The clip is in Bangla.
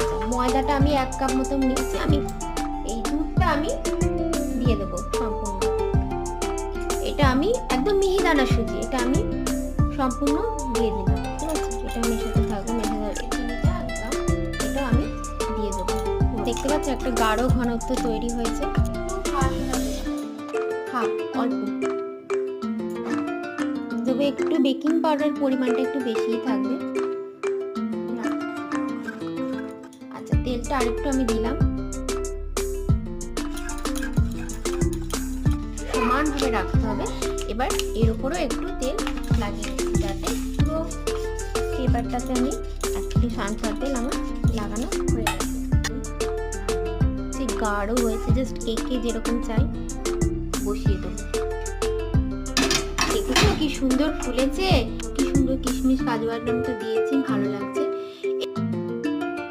আচ্ছা, ময়দাটা আমি 1 কাপ মতো নিয়েছি। আমি এই দুধটা আমি দিয়ে দেবো সম্পূর্ণ। এটা আমি একদম মিহিদানা সুজি, এটা আমি সম্পূর্ণ দিয়ে দিলাম। ঠিক আছে, এটা মেশাতে থাকবো, মেশাতে চিনিটা একদম, এটা আমি দিয়ে দেবো। দেখতে পাচ্ছ একটা গাঢ় ঘনত্ব তৈরি হয়েছে। হাফ, অল্প তবে একটু বেকিং পাউডার পরিমাণটা একটু বেশিই থাকবে। আচ্ছা, তেলটা আরেকটু আমি দিলাম, সমানভাবে রাখতে হবে। এবার এর উপরও একটু তেল লাগিয়ে দিচ্ছি, যাতে পুরো পেপারটাতে আমি একটু সানফ্লাওয়ার তেল আমার লাগানো হয়ে গেছে। সে গাঢ় হয়েছে, জাস্ট কেকে যেরকম চাই বসিয়ে দেবো। দেখেছো কি সুন্দর ফুলেছে, কি সুন্দর কিশমিশ কাজু বাদাম তো দিয়েছি, ভালো লাগছে।